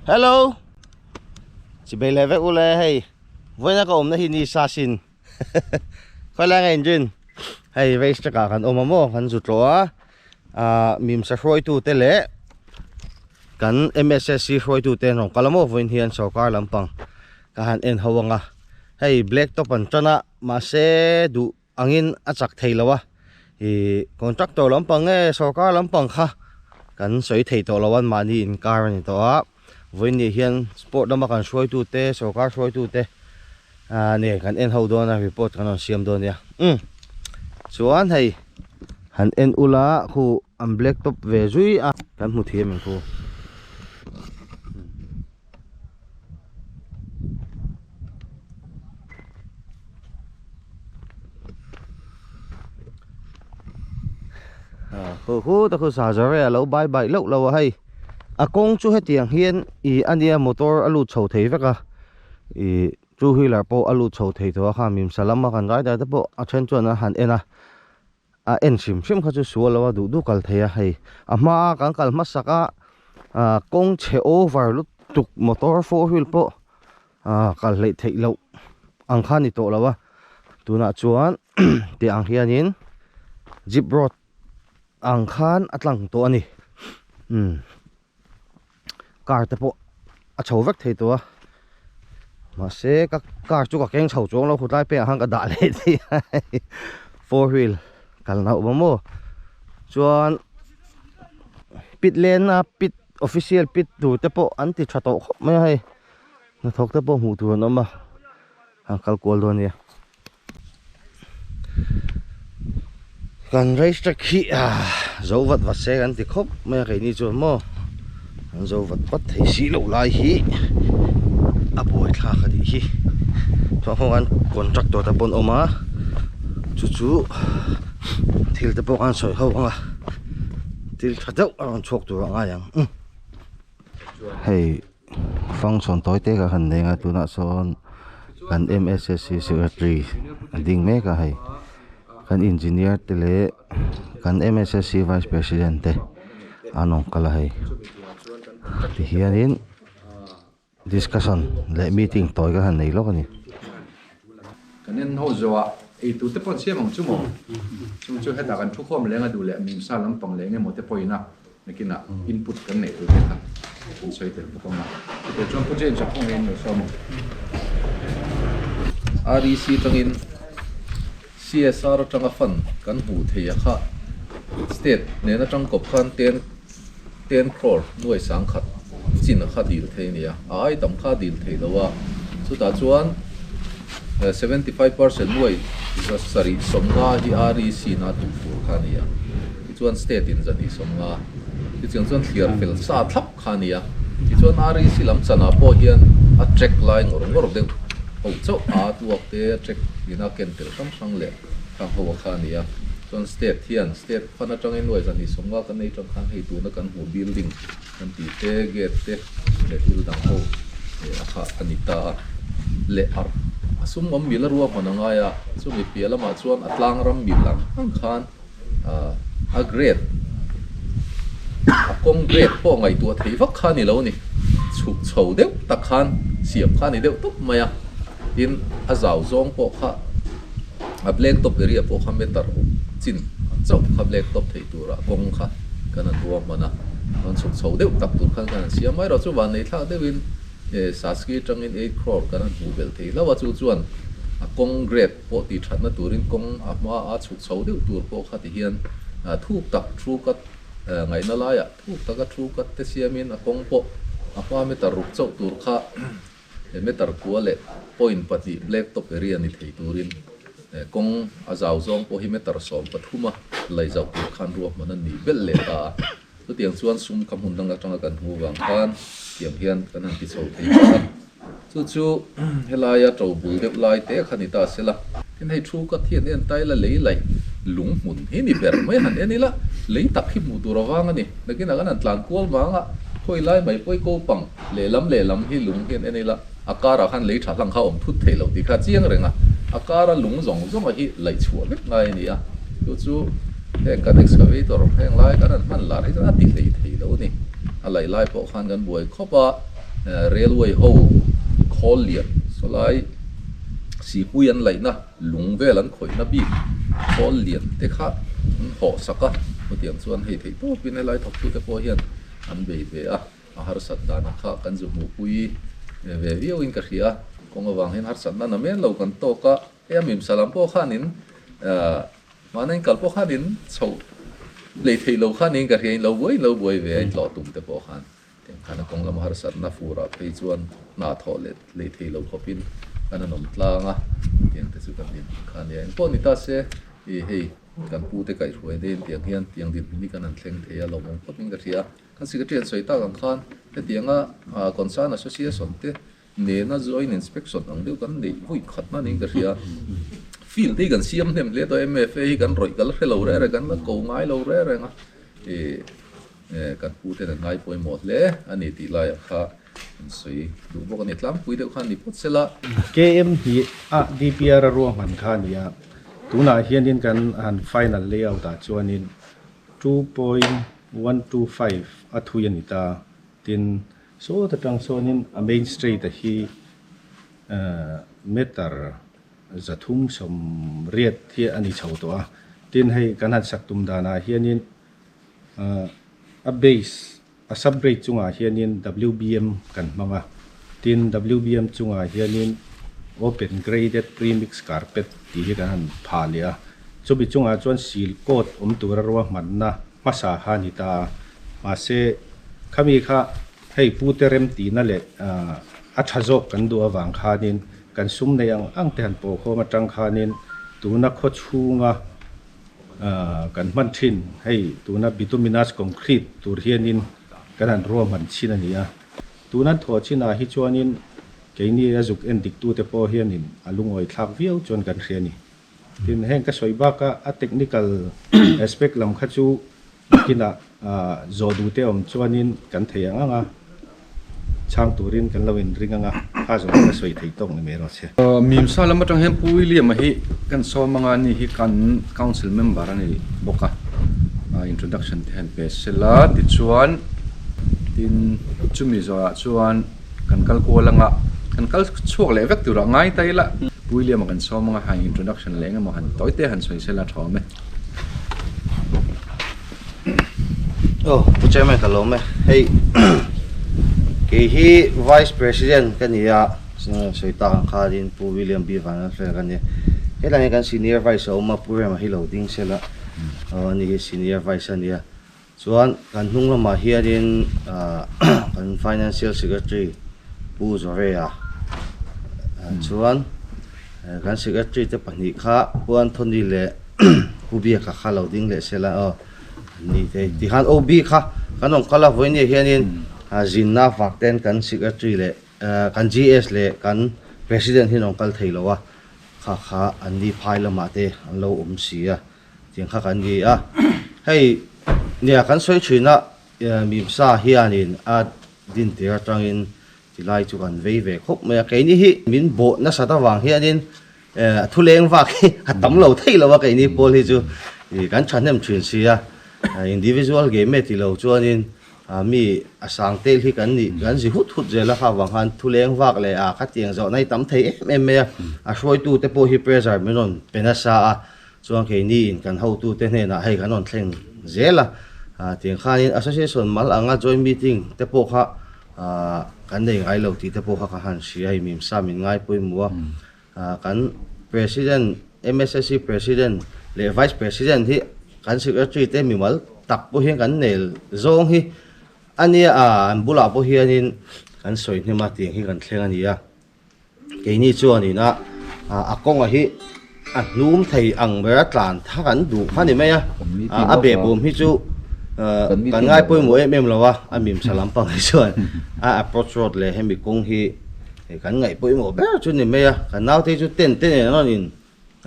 Hello. Chỉ bây lẽ vẽ u lẽ hay với nó có ôm nó hình như sa xin khoai lang engine hay vậy chắc cả khăn ôm mà khăn rụt rõ mìm sa khôi tu tê lẽ khăn MSSC khôi tu tê nong kalamo với hiền sau car làm bằng cả khăn en hawanga hay black top an chana mà sẽ đủ angin achak thei lawa thì contractor làm bằng nghe sau car làm bằng kha khăn soi thei to lawan mani in car ni to với nhiều hiện sport đó mà cần xoay tu tê, sổ cá xoay tu tê, nè cần en hậu đó là report cần xem đó nè, số anh thầy, hắn en ula khu black top về dưới cần một thêm mình khu, khu ta khu xả ra lâu bye bye lâu lâu hay. Công chú hết tiền hiền anh em motor alu chầu thấy vậy cả chú huy là bộ alu chầu thấy thôi ha mình sẽ làm mà cần nói đây bộ trên chuẩn là hẳn en en sim khai chú số là đủ đủ cả thấy hay mà càng càng mất sắc công chế over lúc tục motor four wheel bộ cả lấy thấy lâu anh khăn đi tổ là tu nãy chuan thì anh hiền in Jeep road anh khăn atlang tổ này car te po chho vek thei to ma se ka car chu ka keng chho chong lo khutai pe hang ka da le thi four wheel kal na ba mo chuan pit lane pit official pit du te po an ti tha to mai hai na thok te po mu tu no ma kal kol do ni kan race track hi zo wat va se kan ti khop mai kai ni chu mo dấu vật bắt thấy xí lậu lại hi bồi thà cái gì hi cho không ăn contractor ta bồn ôm chú thiêu ta bốc ăn sỏi hậu thiêu thật đâu ăn chuột tụi anh yang hay function tối té cả hành này tụi nó son kan MSSC secretary ding me ka hay kan engineer tele kan MSSC vice president te anong kala hay thì hiện đến discussion lại meeting tối cái hành này lúc này cái nên hỗ trợ ấy tụi tập bọn xem bằng chú mồm chú hết đãกันทุกคนเลยนะดูแลมีสารลำปังเลยเนี่ยหมดแต่พอยนะนี่กินinput กันเนี่ยเลยครับใช้แต่พวกมันแต่จนพวกเจ้าจะพงเองเลยซ้ำ REC จังอิน CSR จังฟันกันหูเทียค่ะ state เนี่ยนะจังกบคัน10 crore ด้วยสังขัดจินขัดดีลเทียนี่ไอ้ต่ำขัดดีลเทียแล้วว่าสุดท้ายชวน75% ด้วยก็สริสมงาที่ REC น่าถูกฟูขันนี่ที่ชวน state อินจะดีสมงาที่ชวน clear field สาทับขันนี่ที่ชวน REC ลำสนาพอเฮียนcheck line งรงเด้งโอ้เจ้าตัวเตะ check นี่น่าเก่งเตะช่างเละทางหัวขันนี่จน state เทียน state พันจังเงินด้วยจะนี่สมว่ากันในจังคันให้ตัวนักการหัว building กันตีเตะ gate เตะเด็กดูดังโหค่ะอันนี้ตาเละอาร์สุ่มอมมีละรัวคนง่ายสุ่มมีเปียละมาชวนอัตลังรำมีหลังอังคารgrade กง grade พวกไงตัวที่ฟักคันนี่แล้วนี่ฉุกเฉินเด็กตะคันเสียบคันนี่เด็กตุ๊บมาอินอาเจ้าจงพวกค่ะเล็กตบเรียบพวกเขาไม่ตัดจินเจ้าขับเล็กตบที่ตัวละกงค่ะกันตัวมันมันสุกเฉาเดียวตักตัวขันกันเสียไม่เราจู่วันนี้ถ้าได้วินสาสกีจังอิน8 crore กันหูเบลที่แล้วว่าจู่จวนกงเกรดพวกที่ฉันนั่นตัวรินกงมาสุกเฉาเดียวตัวพวกเขาที่เฮียนทุกตักทรูกัดไงนั่นละทุกตักก็ทรูกัดแต่เสียมินกงพวกว่าไม่ตัดรุกเจ้าตัวค่ะไม่ตัดกัวเละ point ปฏิเล็กตบเรียนนี่ที่ตัวรินกงอาเจ้าจงพอหิมตรสมปฐุมะเลยเจ้าตัวขันรวมมันนี่เบลเลตาตัวเตียงส่วนซุ่มคำหุ่นดังจังกันหูวังคันเตียงเฮียนกันนั่งที่โซ่ที่ครับจู่เฮลายาโจบุลเด็บลายเตะขันิตาเสละเห็นให้ชูก็เทียนเอ็นไตละเลยไหลหลุงหุ่นเห็นนี่เปิดไม่หันเอ็นนี่ละเลยตักขิมูตัวระวังอันนี้นักกินนักนั่นตลาดกวลมังอ่ะค่อยไล่ไม่ค่อยโกปังเล่ล้ำให้หลุงเห็นเอ็นนี่ละอาการขันเลยฉัดหลังเข้าอมทุดเทลตีข้าเจียงเร่งอ่ะอาการหลงจงอ่ะที่ไหลชัวเล็กไงนี่อ่ะจู่แห่งการ excavator แห่งไล่กันมันหลายจะติดเลยทีแล้วนี่อะไรไล่พอขันกันบ่อยเขาปะ railway ho khol lian so lai si puyan lai na lung velan khoi na bi khol lian te kha ho saka mutiang chuan hei thei to pin lai thok tu te po hian an be be a har sat da na kha kan zu mu pui ve viu in ka hria kong awang hen har sat na na men lo kan to ka mim salam po khanin manen kal po khanin chho le thei lo khanin ka hria lo boi ve lo tum te po khan kana kong lam har sat na fura phei chuan na tho le thei lo khopin kana nom tlanga tiang te chu kan din khan ya po ni ta se hei kan pu te kai ruai den tiang hian tiang din ni kan an thleng theya lo mong khopin ka hria kan secretary soi ta kan khan te tianga concern association te ne na join inspection ang deu kan nei vui khat na ning ka hria field te kan siam nem le to mfa hi kan roi kal helo re kan la ko ngai lo re nga kan pu te ngai poi mo le ani ti la ya kha soi du bo kan itlam pui de khan ni pot sela KM hi a DPR ro man khan ya tuna hianin kan an final layout a chuanin 2.125 a thuyan ita tin so ta tang sonin a main street a hi meter zathum som riat hi ani chho to a tin hei kan han saktum dana hianin a base a subgrade chunga hianin WBM kan manga tin WBM chunga hianin open graded premix carpet ti hi kan phalia chubi chunga chuan seal coat tura ro manna masa hanita ma se khami kha hei puterem ti na le a thazok kan du awang khanin kan sum ne yang ang te han po kho ma tang khanin tuna kho chunga kan man thin hei tuna bituminous concrete tur hianin kan an ro man china nia tunan tho china hi chuanin keini azuk endik tu te po hianin alungoi thlak viau chon kan hriani tin heng ka soiba ka a technical aspect lam khachu kina zo du te om chuanin kan theianga nga chang turin kan lawin ringanga a zo ka soi thei tong ni mero che mim sala matang hem puili ma hi kan so manga ni hi kan council member ani boka introduction ten page sela ti chuan tin chumi zo chuan kan kal ko langa kan kal chuak le vek tura ngai tai la puili ma kan so manga ha introduction lenga ma han toite han soi sela thome oh puchai mai kalome hey ke hi vice president kania soi ta kha din pu William B van fer kania helani kan senior vice oma pura ma hilo ding sela ni senior vice ania chuan kan hnung lama hianin kan financial secretary pu zorea chuan kan secretary te pani kha puan thoni le ubia ka khalo ding le sela ni te ti han ob kha kanong kala voini hianin jinna fakten kan secretary le kan GS le kan president hinong kal theilowa kha anni phaila mate anlo sia tiang kha kan gi hei nia kan soi china mi sa hianin a din te atangin tilai chu kan ve khop me ke ni hi min bo na sa ta wang hianin thuleng wa ki atam lo theilo wa ke ni pol hi chu kan chanem thin sia individual game me ti lo chuanin mi asang tel hi kan ni gan ji hut jela kha wang han thuleng wak le kha tiang zo nai tam thei em me a soi tu te po hi pressure menon penasa chuang ke ni in kan ho tu te ne na hei kanon thleng zela tiang khanin association mal anga joint meeting te po kha kan nei ngai lo ti te po kha han si ai mim sa min ngai poi muwa kan president MSSC president le vice president hi kan secretary te mi mal tak po hi kan nel zong hi ania an bula po hianin kan soi ni ma tiang hi kan thleng ania ke ni chuani na akong a hi num thei ang bera tlan tha kan du khani me a be bom hi chu kan ngai poi mo em lawa a mim salam pang hi chuan approach road le hemi kong hi kan ngai poi mo ber chu ni me kan nau te chu ten no in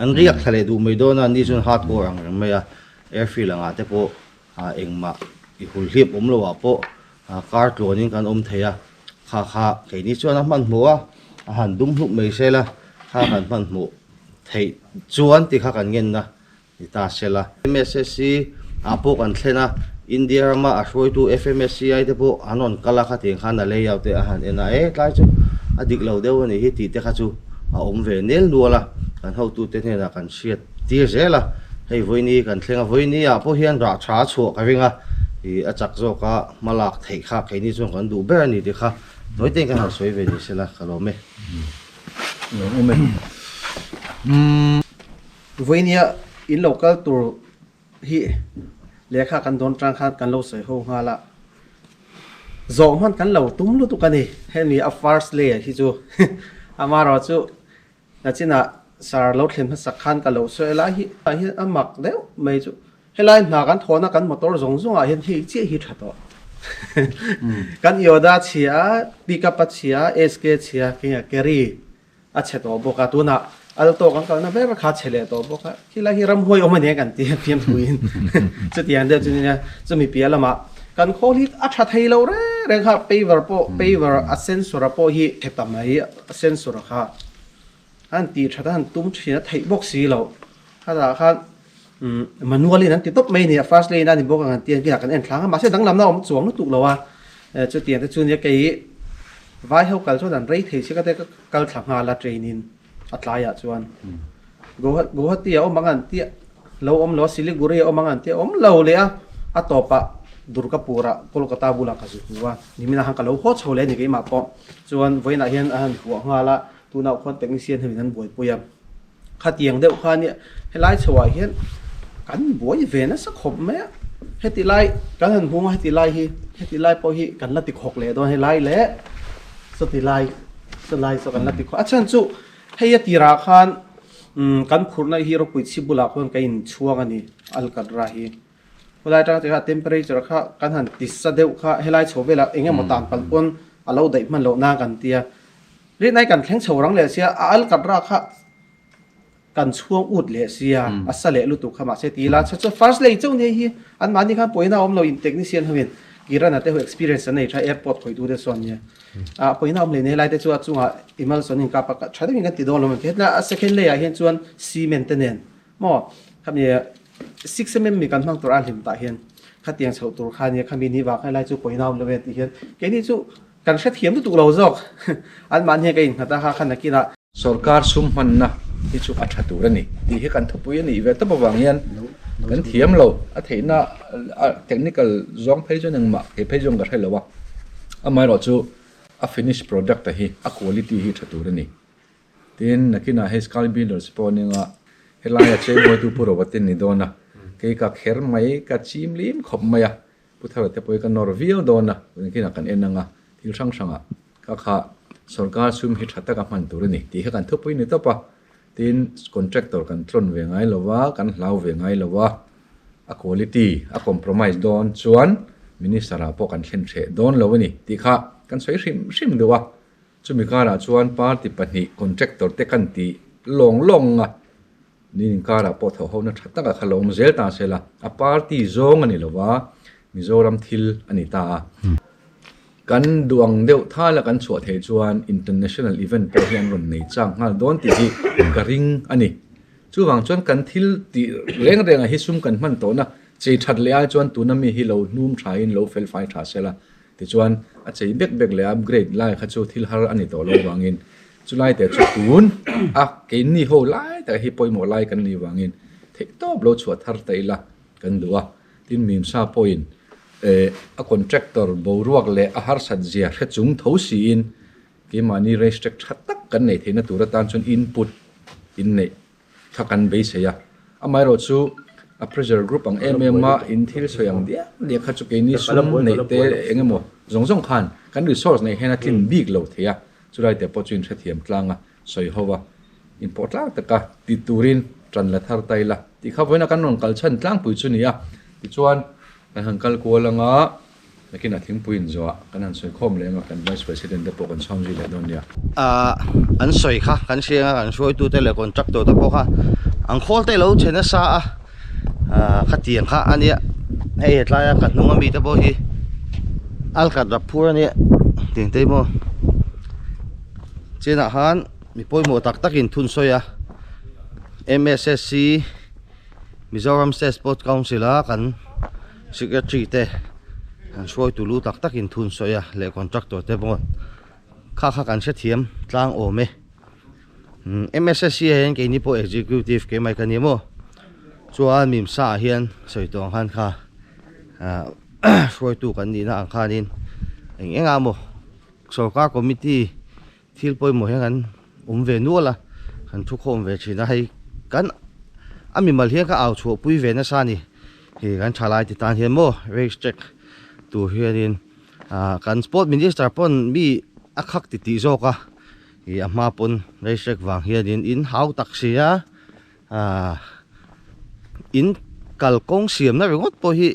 an riak thale du mai do na ni chun hardcore ang me airfield anga te po engma i hul hip lo wa po car cloning kan theya kha ke ni chuan a man mo han dum hluk mai sela kha kan man mo thei chuan ti kha kan ngen na ta sela MSSC apo kan thlena India ma a hroi tu FMSCI te po anon kala kha ting khan a layout te a han ena tlai chu adik lo deuh ani hi ti te kha chu a om ve nel nuala kan ho tu te ne la kan siat tir zela hei voini kan thlenga voini a po hian ra tha chu ka ringa hi a chak zo ka malak thei kha ke ni chung kan du ber ani ti kha noi ten kan soi ve ni sela kalome voinia in local tour hi lekha kan don tang khat kan lo sei ho hala zo man kan lo tum lu tu kan ni hen mi a first layer hi chu amaro chu na china sar lo thlen pha sakhan ka lo so la hi amak deu mai chu helai na kan thona kan motor zong zong a hen hi che hi thato kan yoda chia pickup chia sk chia kinga carry a cheto boka tuna al to kan ka na be kha chele to boka khila hi ram hoi omane kan ti pm thuin chu tian de chu ne chu mi pia lama kan kholi a tha thei lo re kha paver a sensor po hi thepam mai a sensor kha an ti thada han tum thina thei box si lo hada kha manually nan ti top mai ni first lane nan boka kan tian ki kan en thlang ma se dang lam na om chuang nu tuk lo wa chu tian te chu ne ke vai ho kal chu dan rei thei se ka te kal thlang ha la training atlaya chuan guwahati a omangan ti lo om lo siliguri a omangan ti om lo le a topa Durgapura Kolkata bula ka zuwa nimina han ka lo ho chole ni ke ma po chuan voina hian an huwa ngala tuna khon technician hian boi puyam khatiang deuh kha ni helai chwa hian kan boi ve na sa khop me heti lai kan han hunga heti lai po hi kan la ti khok le don helai le so ti lai so kan la ti kho achan chu hei tira khan kan khurna hero pui chibula khon kain chuang ani alkadra hi ulai ta ka temperature kha kan han tissa deuh kha helai chhovela enge motan palpon alo dai man lo na kan tia ri nai kan thleng chhorang le sia alkadra kha kan chuang ut le sia asale lu tu kha ma se ti la cha first lei chau ne hi an mani kha poina om lo in technician hawen kirana te ho experience nei tha airport khoi tu de son ne a poina om le ne lai te chu chunga email son in ka pa thade min kan ti do lo me la second layer hian chuan cement nen mo kham ye 6mm mi kan mang tur al him ta hian khatiang chho tur kha ni khami ni wa khai lai chu poina om lo ve ti hian ke ni chu kan hre thiam tu lo jok an man he ke in khata kha khan ki na sarkar sum man na hi chu a thatu rani ti he kan thupui ni ve ta bawang hian kan thiam lo a theina technical zong phei jonang ma ke phei jong ga thai lo wa amai ro chu a finished product hi a quality hi thatu rani tin nakina he skal builders poninga helaya che mo tu puro watin ni dona ke ka kher mai ka chim lim khop maya puthar te poi ka norvio dona kina kan enanga thil sang sanga ka kha sarkar sum hi thata ka man tur ni ti he kan thupui ni to pa tin contractor kan thlon ve ngai lowa kan hlau ve ngai lowa a quality a compromise don chuan minister a po kan thlen the don lo ni ti kha kan soi rim dewa chumi kara chuan party pani contractor te kan ti long a nin kara po tho ho na thata ka khalom zel ta sela a party zong ani lowa mizoram thil ani ta kan duang deuh thala kan chhuat thei chuan international event po hian ron nei chang hal don ti hi karing ani chuwang chuan kan thil ti reng a hi sum kan man to na chei that le a chuan tunami hi lo num thain lo fel fai tha sela ti chuan a chei bek le upgrade lai kha chu thil har ani to lo wangin chulai te chu tun a ke ni ho lai ta hi poimo lai kan ni wangin thei top lo chhuat thar taila kan duwa tin mim sa point a contractor boruak le a har sat zia khe chung tho si in ke mani restrict thatak kan nei theina tura tan chun input in nei thakan be se ya amai ro chu a pressure group ang MMA in thil soyang dia le kha chu ke ni sum nei te engemo zong khan kan resource nei hena clean big lo thea churai te pochin thre thiam tlanga soi howa import la taka ti turin tran la thar taila ti kha voina kan non kal chan tlang pui chu nia ti chuan kan hankal ko langa nakina thingpuin zo kan han soi khom le ma kan vice president de pokon somji le don dia an soi kha kan sianga kan soi tu te le contractor ta po kha ang khol te lo chena sa khatiang kha ania hei tlaya kan nunga mi te po hi alkadra phur ani ting te mo chena han mi poi mo tak takin thun soya MSSC Mizoram State Sport Council kan secretary te an suai tu lu tak takin thun soya le contractor te bon kha kan se thiam tlang ome MSSC hen ke ni po executive ke mai kanimo chuan mim sa hian soitong han kha suai tu kan ni na ang khanin enga mo sarkar committee thil poi mo hengan ve nuala kan thu khom ve china hai kan ami mal hian ka au chu pui ve na sa ni hi kan thalai ti tan hian mo race check tu hianin kan sport minister pon mi akhak ti zoka hi ama pon race check wang hianin in hau taksia in kalkong siam na rengot po hi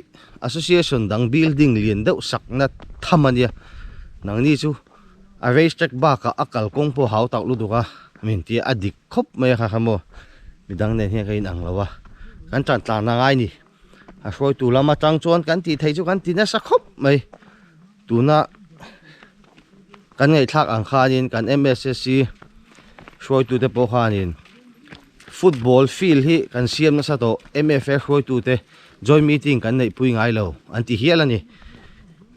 association dang building lian deuh sakna thamania nang ni chu a race check ba ka akal kong po hau tak lu duka min ti adik khop mai kha khamo midang ne he kain ang lawa kan chan tla na ngai ni a soi tu lama tang chuan kan ti thei chu kan ti na sa khop mai tuna kan ngai thak ang khanin kan MSSC soi tu te po khanin football field hi kan siam na sa to MFF soi tu te joint meeting kan nei pui ngai lo an ti hialani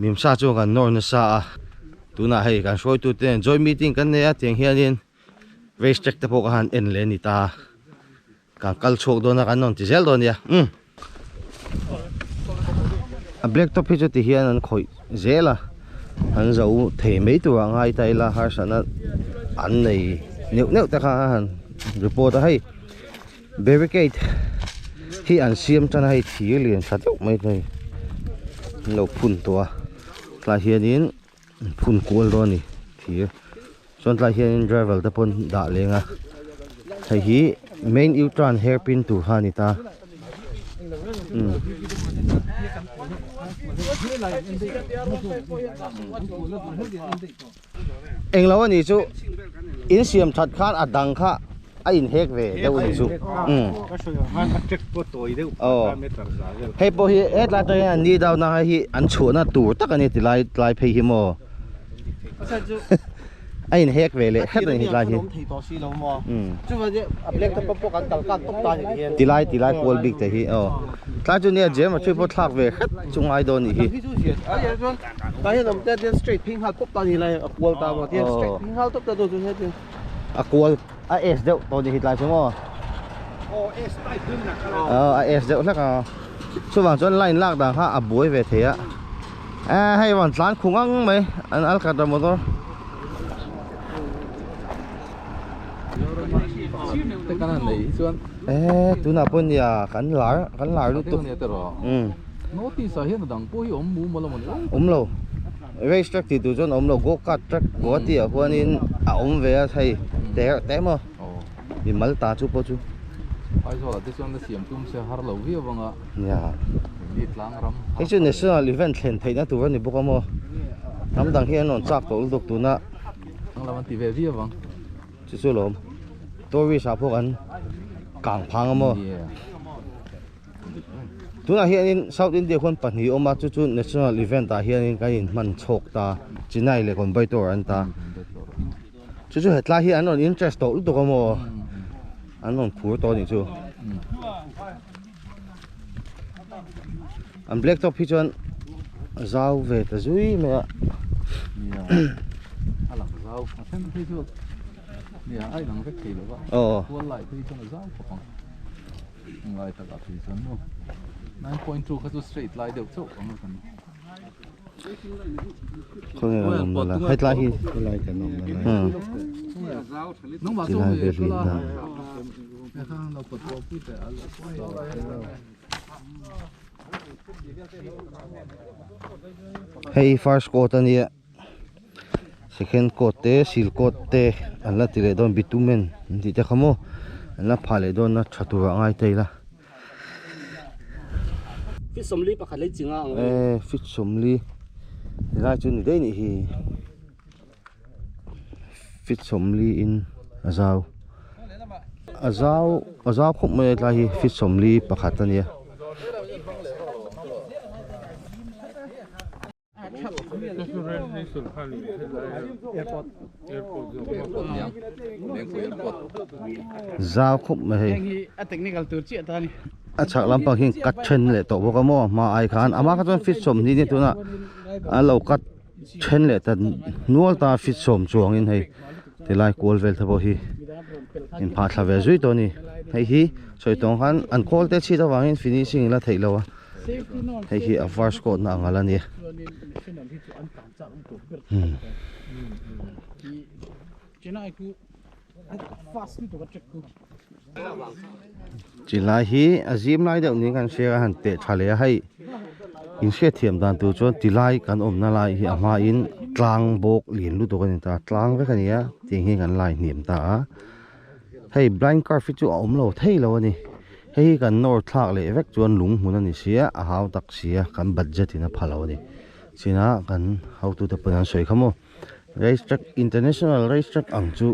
mimsa chu kan nor na sa tuna hei kan soi tu te joint meeting kan nei a teng hianin race check te po ka han en le ni ta kan kal chok do na kan non ti zel do nia a black top hi chu ti hian an khoi zela an zo the mei tu ngai tai la har sana an nei neu ta kha han report a hei barricade hi an siam chana hei thir lian sa deuh mai nei lo phun to tla hianin phun kol do ni thir chon tla hianin driver te pon da lenga thei hi main U-turn hairpin tu hani ta eng lawa ni chu in siam that khan adang kha a in hek ve deuh ni chu hei po hi et la toy an ni daw na hi an chuna tur tak ani ti lai phei hi mo a in hek ve le het ni lai hi ti lai kol big te hi tla chu ne je ma chui po thak ve khat chungai do ni hi ta hian om te straight ping hal pop ta ni lai kol ta ma te straight ping hal top ta do chu he tin a kol a es deuh to ni hi lai chu mo a es deuh la ka chu wang chon line lak da kha a buai ve the a hei wan tlan khungang mai an al ka da motor te kan han nei chuan tu na pon ya kan lar lu tu ne te ro notice a hian dang po hi om mu mala mon lo race track ti tu chon lo go kart track go ti a huanin a ve a thei te mo mi mal ta chu po chu ai zo la te chuan la siam tum se har lo vi awanga ya ni tlang ram hei chu national event thlen thei na tu ni boka mo nam dang hian on chak to dok tu na ang lawan ti ve vi awang chu chu lom tori sa pho kan kang phang mo tu na hian in South India khon pani oma chu chu national event ta hian in kan in man chok ta chinai le kon bai tor an ta chu chu hetla hi an on interest to lu to ko mo an on phur to ni chu an black top hi chuan zau ve ta zui me ala zau a sem thi chu nia ai nang vek thei lo wa kol lai thi chuan zau ko pang ngai ta ka thi chuan no 9.2 kha chu straight lai deuh chu ang kan không nghe là hết lại hi lại cái nồng này nong ba chu me chula e khang lo pot po pi te al hey first coat ani second coat te sil coat te alla tile don bitumen ti te khamo alla phale don na thatura ngai teila fit somli pakhat le chinga fit somli ra chu ni dei ni hi fit somli in azau khop me la hi fit somli pakhat ania zau khop me he a technical tur chi ta ni achak lampang hin kat chen le to boka mo ma ai khan ama ka chon fit som ni tuna a lo kat chen le ta nual ta fit som chuang in hei tilai kol vel thabo hi in pha thla ve zui to ni hei hi soi tong khan an kol te chi ta wangin finishing la thei lo hei hi a first coat na ngala ni chỉ lại hi azim lai deuh ni kan share han te thale hai in she thiam dan tu chon ti lai kan om na lai hi ama in tlang bok lin lu to kan ta tlang ve kan ya ting hi kan lai nim ta hei blind car fit chu om lo thei lo ni hei kan nor thak le vek chuan lung mun ani sia a hau tak sia kan budget ina phalo ni china kan how to the pan soi khamo racetrack international racetrack ang chu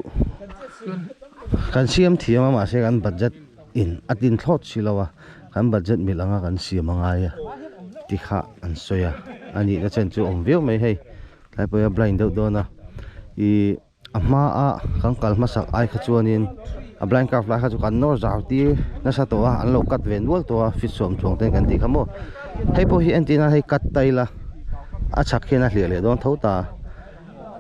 kan siam thiam ma se kan budget in atin thot silawa kan budget milanga kan siam anga ya ti kha an soya ani na chen chu om view mai hei lai po ya blind do na I ama a kan kal masak ai kha chuanin a blind car fly kha chu kan nor zau ti na sa to an lo kat ven wol to fit som chong ten kan ti khamo hei po hi antina hei kat taila a chak khena hlia le don thota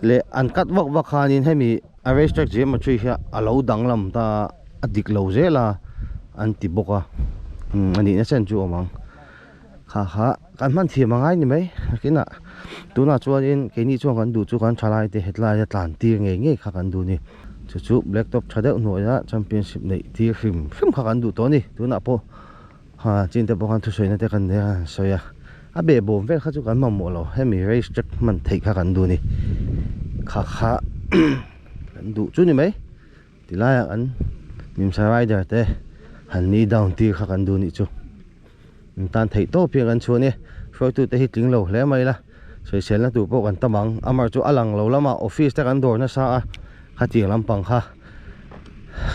le an kat wak wak khanin hemi a racetrack geometry hi a lo danglam ta adik lo zela an ti boka ani na chen chu omang kha kha kan man thi mangai ni mai kina tuna chuan in ke ni chuan kan du chu kan thalai te headline tlan ti nge kha kan du ni chu chu black top thade noya championship nei ti hrim kha kan du to ni tuna po ha chin te bo kan thu soina te kan ne soya a be bom ve kha chu kan mam mo lo hemi racetrack man thei kha kan du ni kha kha kan du chu ni mai tilaya an mim sa rider te han ni down ti kha kan du ni chu tan thei to pi kan chu ni foi tu te hi tling lo hle mai la soi sel na tu po kan tamang amar chu alang lo lama office te kan dor na sa a khati lampang kha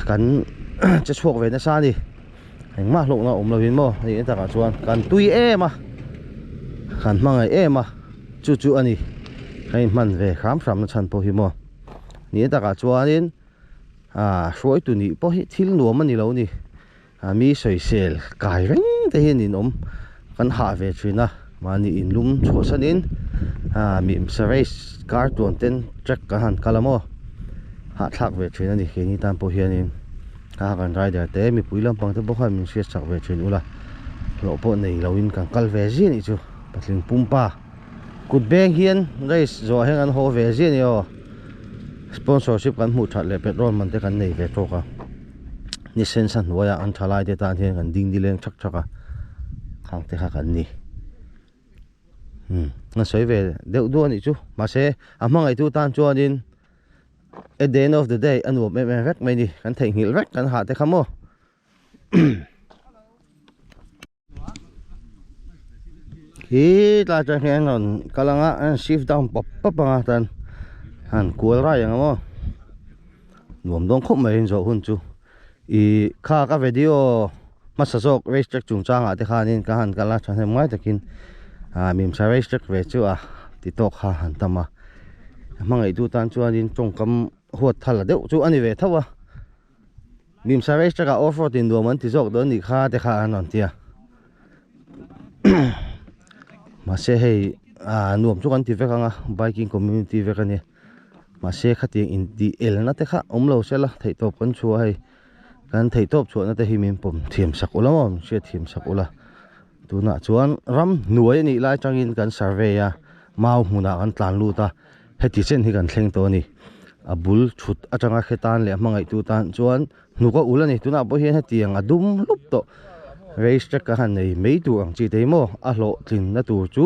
kan che chhuak ve na sa ni engma hlok na om lo hin mo ni ta ka chuan kan tui em a kan mangai em a chu chu ani kai man ve kham sam na chan po hi mo ni ta ka chuanin foi tu ni po hi thil nuam ani lo ni mi soi sel kai reng te hin in om kan ha ve thina mani in lum chho sanin mi race car tuan ten track ka han kalamo ha thak ve thina ni ke ni tan po hianin ka kan rider te mi puilam pang te bo kha min se chak ve thin ula lo po nei lo in kan kal ve ji ni chu patling pumpa kut beng hian race zo heng an ho ve ji ni o sponsorship kan mu that le petrol man te kan nei ve to ka ni sensan waya an thalai te tan hian kan ding dileng thak thaka khang te kha kan ni na soi ve deuh du ani chu ma se amangai tu tan chuanin at the end of the day anu me vek mai ni kan thei ngil vek kan ha te khamo hi ta cha heng on kalanga an shift down pop pop anga tan han kual ra yang mo nuam dong khop mai zo hun chu I kha ka video masasok racetrack chung changa te khanin ka han kala chane mai takin mim sa racetrack ve chu a ti tok kha han tama mangai tu tan chuanin chongkam huat thala deuh chu ani ve thawa mim sa racetrack a offer tin do man ti jok don ni kha te kha anon tia ma se hei nuam chu kan ti ve kanga biking community ve kani ma se khating in di el na te kha omlo sela thei top kan chu hei kan thei top chu na te hi min pom thiam sak ula mom she thiam sak ula tuna chuan ram nuai ni lai changin kan survey a mau huna kan tlan lu ta heti chen hi kan thleng to ni abul chut atanga khetan le mangai tu tan chuan nuka ulani tuna bo hian heti ang adum lup to racetrack ka han nei mei tu ang chi teimo a hlo thin na tur chu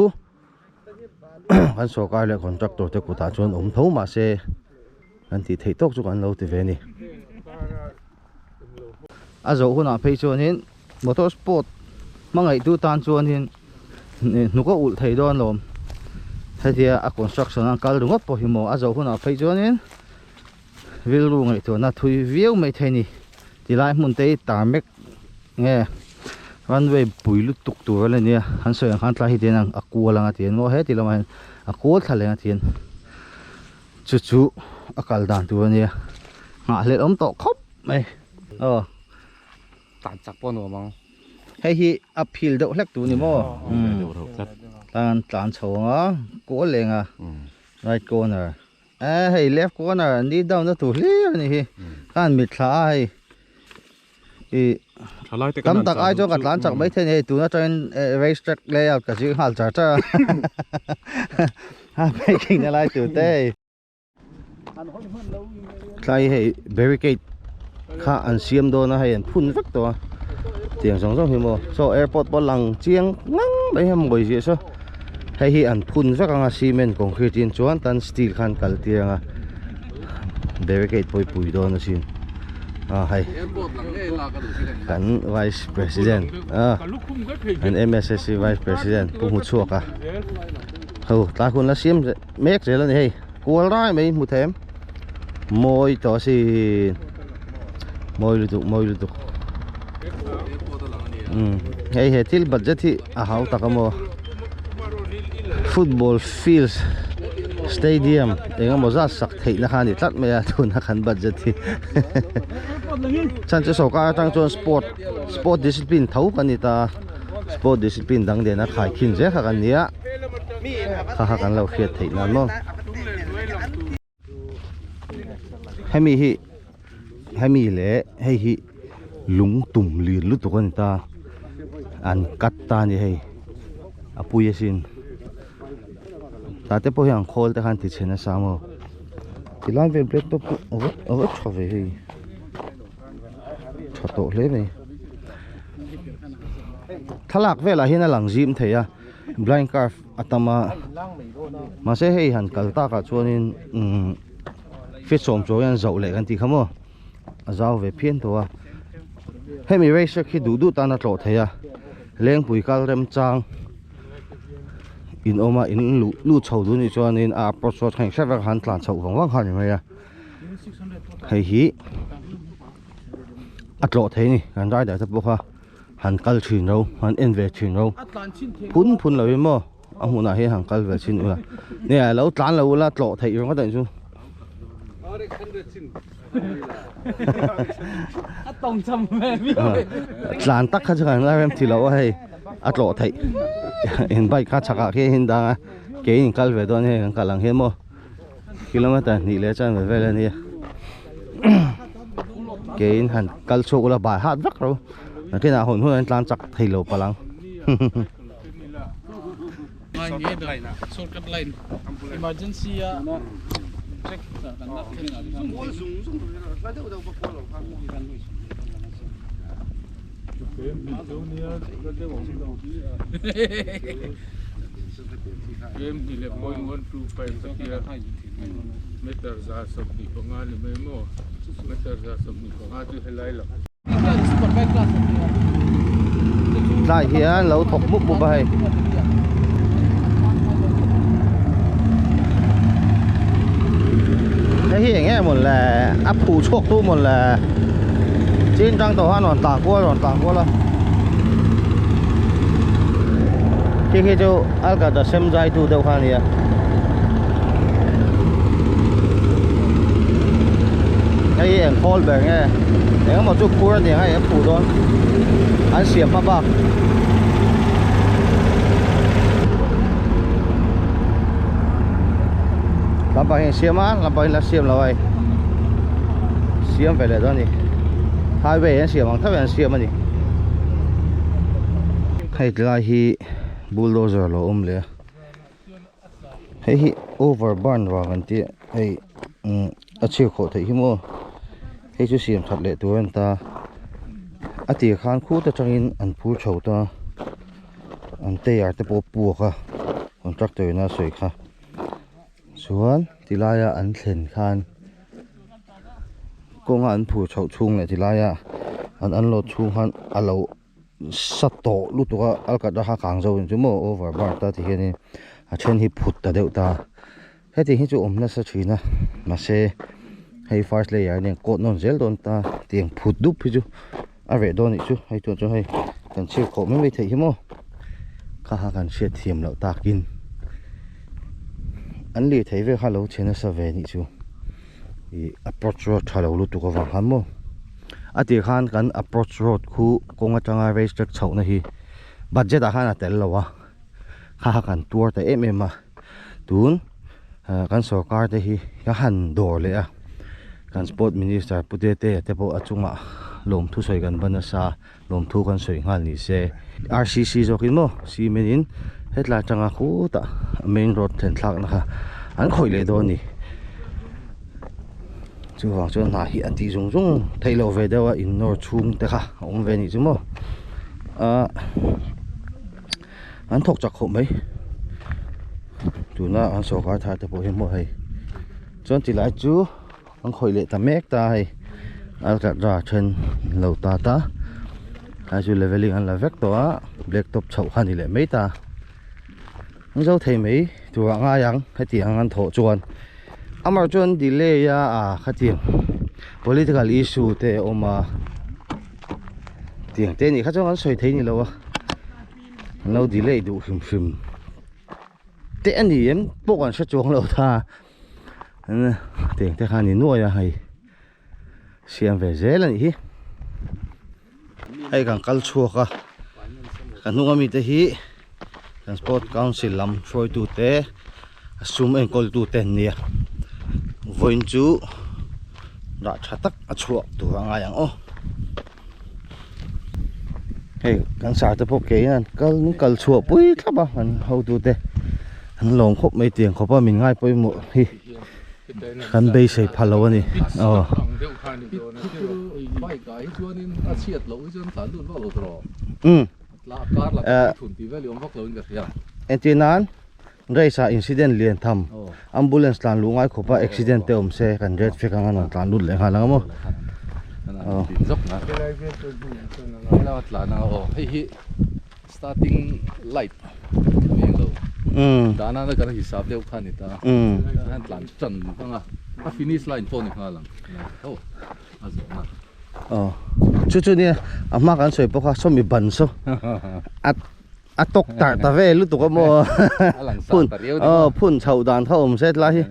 kan sokar le contractor te kuta chuan om tho ma se kan ti thei tok chu kan lo ti ve ni a zo huna phei chuanin motorsport mangai tu tan chuanin nuka ul thei don lom hetia a construction an kal rungop po himo a zo huna phei chuanin vil ru ngai to na thui viau mai theini tilai mun te tarmac nge runway puilu tuk tur le nia han soi han tla hi ten ang akualanga tian mo he tilaman akol thalenga tian chu chu akal dan tu ania nga let om to khop mai tan chak po no mang hay hi uphill đậu lek tu ni mo tan chonga ko lenga right corner hey left corner ni down na tu clear ni hi kan mi thla ai tam tak ai cho katlan chak mai the tu na train race track layout ka ji hal cha cha ha making na lai tu te khai hey barricade kha an siam do na hay an phun vek to tiếng sóng sóng hi mo so airport bo lang chiang ngang bai hem ngoi ji so hay hi an phun vek anga cement concrete in chuan tan steel khan kal tianga barricade pui do na sin hay kan vice president an MSSC vice president pu mu chuak a ho ta kun la sim mek je la ni hei kual rai mai mu them moi to si moi lu tu hei he til budget hi a hau takamo football fields stadium enga moza sak thei na khani tlat me a thun na khan budget hi chan chu so ka tang chon sport discipline thau kan ta sport discipline dang de na khai khin je kha kan nia kha kan lo khiat thei na mo hemi le hei hi lung tum li lu tu kan ta an kat ta ni hei apuya sin tate po yang khol te khan ti chena samo tilan ve break to over chove hei chato hle mai thalak vela hina lang jim theya blind car atama ma se hei han kalta ka chuanin fit som cho yan zau le kan ti khamo azau ve phian to a hemi racer khi du ta na tlo theya leng pui kal rem chang in oma in lu chho du ni chuan in a approach khang server han tlan chho wang khan mai a hei hi atlo thei ni kan rai da ta bokha han kal thin ro han en ve thin ro phun lo mo a huna he han kal ve chin ula ne a lo tlan lo la tlo thei ro ka ta chu tông châm về tlan tak kha chang la rem thi lo hei atlo thei in bike kha chaka ke hin da ke in kal ve don he kan lang he mo kilometer ni le chan ve le ni ke in han kal chok la ba hat vak ro ke na hon hon tlan chak thei lo palang shortcut line emergency check kan na game 11.125 sekian meter zasab di pengal memo meter zasab di pengal tu helai lah lại hiền lâu thọc múc một bài cái hiện nghe một là áp phù chuộc tu một là trên trang tàu hoàn toàn qua là khi cho alka đã xem dài tu đâu khoan nè cái hiện call về nghe nếu mà chút cua thì hay phù đó anh xiêm mà bạc làm bài xiêm á làm bài là xiêm là vậy xiêm về lại đó nhỉ hai về anh xiêm bằng thấp anh xiêm mà nhỉ hay là hi bulldozer lo le hi overburn wa kan ti hey achiu kho thei hi mo hei chu xiêm that le tu an ta ati khan khu ta changin an phur chho ta an te ar te po pu kha contractor na soi kha chuan tilaya an thlen khan konga an phur chho chung le tilaya an lo chung han alo sato lutuka alkata ha kangzo chu mo overbar ta ti hian a then hi phut ta deuta heti hi chu omna sa thina ma se hei first layer ne ko non zel don ta tiang phut dup hi chu a ve don ni chu hei to chu hei kan chiu kho me thei hi mo kha ha kan sia thiam lo takin an li thei ve kha lo chena sa ve ni chu I approach ro thalo lutuka wang han mo ati khan kan approach road khu konga tanga racetrack chho na hi budget a khan atel lawa kha kan tour ta em tun kan sarkar te hi ka han dor le a kan sport minister putete te po achunga lom thu soi kan bana sa lom thu kan soi ngal ni se RCC jokin mo si menin hetla tanga khu ta main road thlen thlak na kha an khoi le do ni chu wang chuan na hi anti zung zung thailo ve dewa in nor chung te kha ong ve ni chu mo an thok chak kho mai tuna an sarkar tha te po hi mo hei chuan ti lai chu an khoi le ta mek ta hei al ka ra then lo ta ta a chu leveling an la vek to a black top chho khan ni le mai ta ang zo thei mai tu nga yang heti an tho chuan amar chuan delay ya a khatim political issue te oma tiang te ni kha chong an soi thei ni lo a lo delay du him te ani em pok an sa chuang lo tha te khan ni no ya hai siam ve zel ani hi ai kan kal chuaka kan hunga mi te hi transport council lam froi tu te asum en kol tu ten nia voin chu ra thatak a chuak tu anga yang o hei kan sa te pok ke an kal chuak pui thaba an ho tu te an long khop mai tiang khopa min ngai poi mo hi kan bei sei phalo ani bai kai chuanin a chiat lo chuan tlan dun va lo tro la kar la thun ti veli om vak lo in ka ya entinan reisa incident lian tham ambulance tlan lungai khopa accident te om se kan red fek anga non tlan lut le nga lang mo zok na la tla na hi starting light meng lo dana na kan hisab deu khan ita han tlan chan panga a finish line phone nga lang azna chu ni amma kan soi poka somi ban so atok ta ve lu tu ko mo phun chau dan tha om set la hi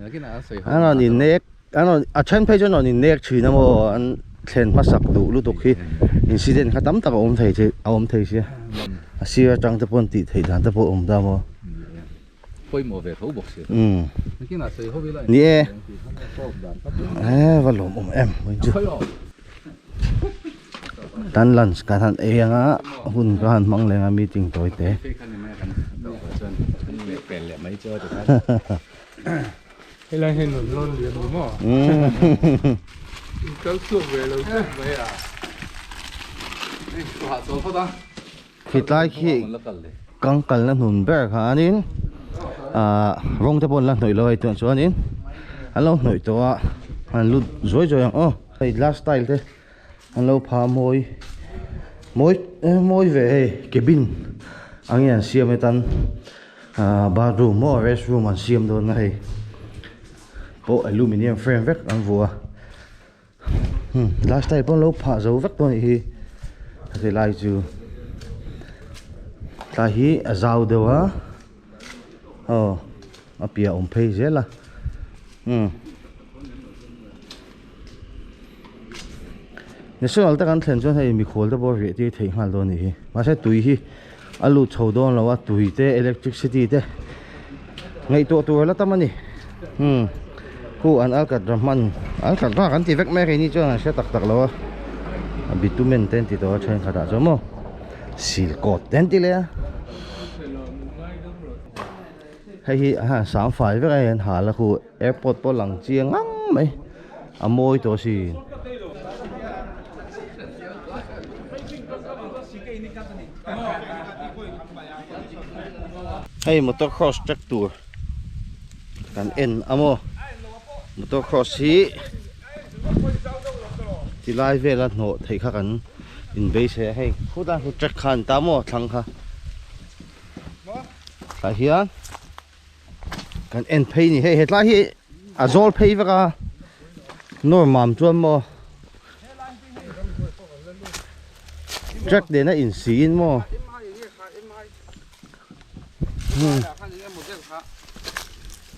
ana ni nek ana a chen phe jon ni nek china mo an thlen ma sak du lu tu khi incident khatam ta om thei che om thei sia a sia chang te pon ti thei dan ta po om da mo poi mo ve tho box kina sei ho bila ni va lom om em moi chu tan lunch kan han e anga hun ka han mang lenga meeting toi te pen le mai cho de hay là hình nón non liền đúng không các thuộc về lâu trước vậy à to ha to da khitlai khi kang kal na hun ber kha anin rong te pon la noi loi tu chuan in alo noi to a han lut zoi zoi ang hey last style te an lo pha moi ve cabin ang yan siam etan bathroom mo restroom an siam don na hei po aluminium frame vek ang vua last style pon lo pha zo vek to ni hi te lai chu ta hi azau dewa apia om phei zela national ta kan thlen chon hei mi khol ta bo re ti thei ngal do ni hi ma se tui hi alu chodon lawa tui te electricity te ngai to la tamani hu an alkadra kan ti vek me ke ni chon se tak lawa bitumen ten ti to chen khata chomo sil kot ten ti le hei ha sam fai vek ai ha la khu airport po lang chiang ngang mai amoi to si hey motocross track tour kan en amo motocross hi ti lai ve la no thei kha kan in base he hey khuda khu track khan ta mo thang kha ta hian kan en phei ni hey hetla hi azol phei veka normal chuan mo track de na in sin mo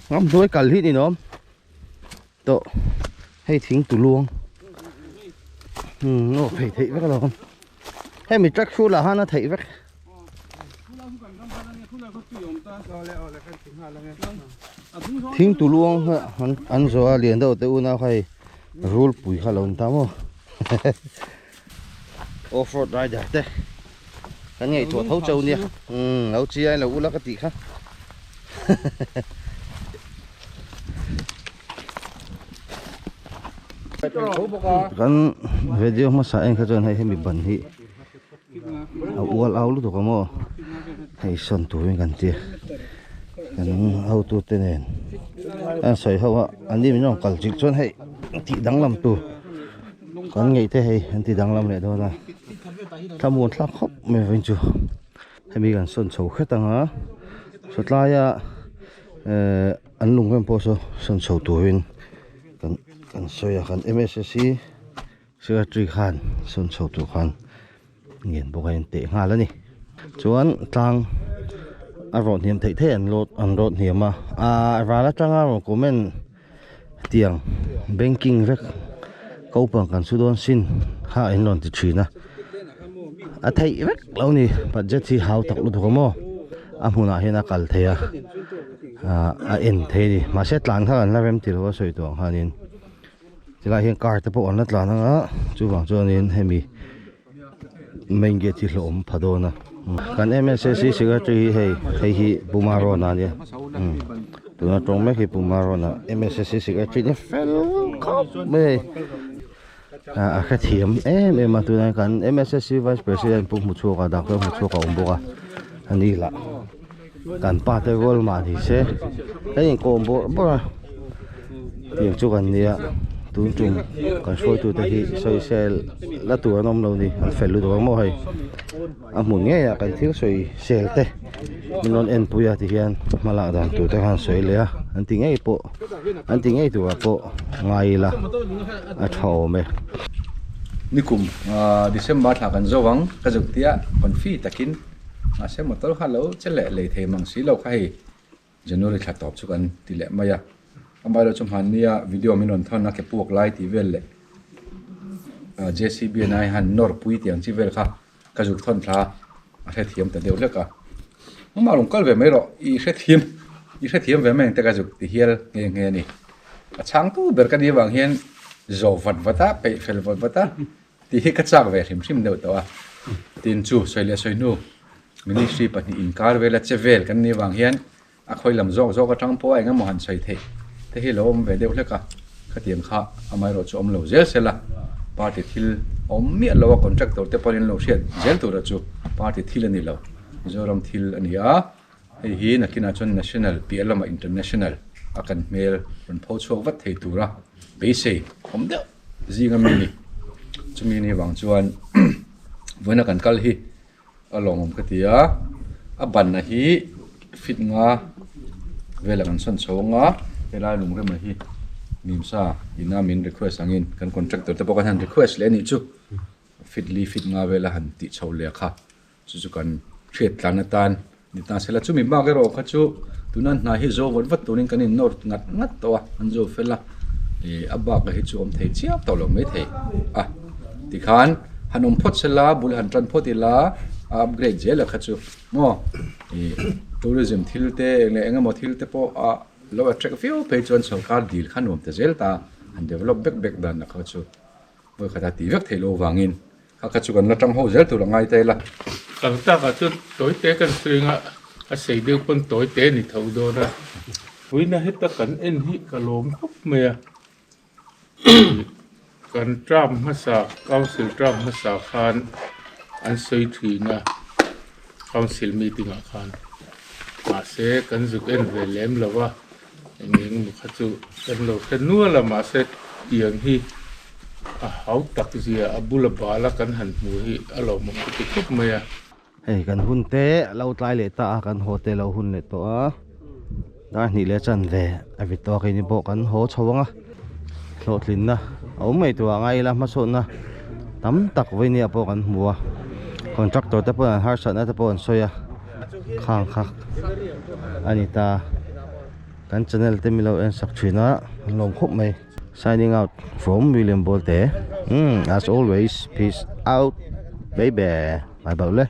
ngắm đuôi cả lít này nó to hay thính tủ luông nó phải thấy vết rồi không hay mình chắc khu là ha nó thấy vết thính tụ luôn ăn rồi liền đâu tới una hay roll bụi khá lồng tao mà off-road rider thế cái này thua thấu châu nè nấu chi ai là u là cái gì khác kan video mà sai anh khai chân hay bị bẩn hi áo áo lúc đó có mò hay sơn tuổi mình cần tiền kan áo tu tên này anh soi hậu anh đi mình nói cần chịu chân hay thì đắng làm tu còn nghĩ thế hay anh thì đắng làm này thôi là tham muốn lắc khóc mày vẫn chưa hay mình cần sơn sầu khét tăng á sốt lai à anh lùng cái poso sơn sầu tuổi kan soya kan MSSC secretary khan sun chho tu khan ngien bo kain te nga la ni chuan tlang a ron hiam thei the an rot hiam a rala tanga ro comment tiang banking rek ko pang kan sudon sin ha in lon ti thina a thei rek lo ni budget thi hau tak lu thu mo a huna hena kal theya a en the ni ma se tlang tha an la rem ti lo soi to hanin chỉ là hiện car tập bọn rất là nó chú vàng cho nên hay mi mình cái chỉ lộn phá đồ nè còn MSSC secretary hay hi Bumaro nè nhé tụi nó trong mấy cái Bumaro nè MSSC secretary nó fail cop mày cái thiểm em mà tụi nó còn MSSC vice president bụng một số cả đặc biệt một số cả ông bố à anh đi là còn ba tay gol mà thì sẽ cái gì cô ông bố tiền chú cần đi tuôn chung còn soi tụi thì soi xe lá tụi nó đâu đi phải lưu tụi nó hay muốn nghe là cần thiếu soi xe thế mình nói em bây giờ thì hiện mà là đàn tụi ta hàng soi lẽ anh tính ngay bộ anh tính ngay tụi bộ ngay là thầu mày ni kum December thà kan zowang ka juk tia kon fi takin a se motor khalo chele le the mang si lo khai January thla top chu kan ti le maya ambai lo chum han nia video min on thon na ke puak lai ti vel le JCB nai han nor pui tiang chi vel kha ka juk thon thla a the thiam ta deu leka ma long kal ve mai ro i the thiam ve mai te ka juk ti hial nge nge ni a chang tu ber ka ni wang hian zo vat vata pe fel vat vata ti hi ka chak ve hrim deu to a tin chu soile soinu ministry pa ni inkar vela chevel kan ni wang hian a khoi lam zo ka tang po ai nga mo han soi the thế hi lom về đều leka khát tiệm kha amai ro chu om lo zel sela party thil om mi lo contractor te parin lo shet zel tu ra chu party thil ani lo zoram thil ani a hei hi nakina chon national PLM international akan mel ron pho chok wat thei tura be se om de zinga mi ni chumi ni wang chuan voina kan kal hi along om katia aban na hi fit nga vela kan son chonga pelai lung rem hi nimsa ina min request angin kan contractor te pokan han request le ni chu fit nga vela han ti chho le kha chu kan thret tlanatan ni ta sela chu mi ba ge ro kha chu tunan na hi zo wat tunin kanin nor ngat to an zo fela e abba ka hi chu om thei chiap to lo mai thei a ti khan hanom phot sela bul han tran photila upgrade je la kha chu mo e tourism thilte le enga mo thilte po a lo attract few page on sarkar deal khanom te zelta and develop back dan na kha chu voi khata ti vek thelo wangin kha chu kan la tang ho zel tu rangai te la kan ta ka chu toy te kan swinga a sei de kon toy te ni thau do na huina heta kan en hi kalom khop me kan tram hasa council tram hasa khan an sei thina council meeting a khan ma se kan zuk en ve lem lawa engin mu khachu kan lo kan nu la ma se tiang hi a hau tak zia abula bala kan han mu hi alo mo ti khop me ya hey kan hun te lo tlai le ta kan hotel lo hun le to a da ni le chan ve a vi to ke ni bo kan ho chawanga lo tlin na au mai to ngai la ma so na tam tak ve ni apo kan muwa contractor te pon har sa na te pon soya khang khak anita kan channel te milo en sak thina long khop mai Signing out from William Bolte. As always, peace out, baby. Bye bye.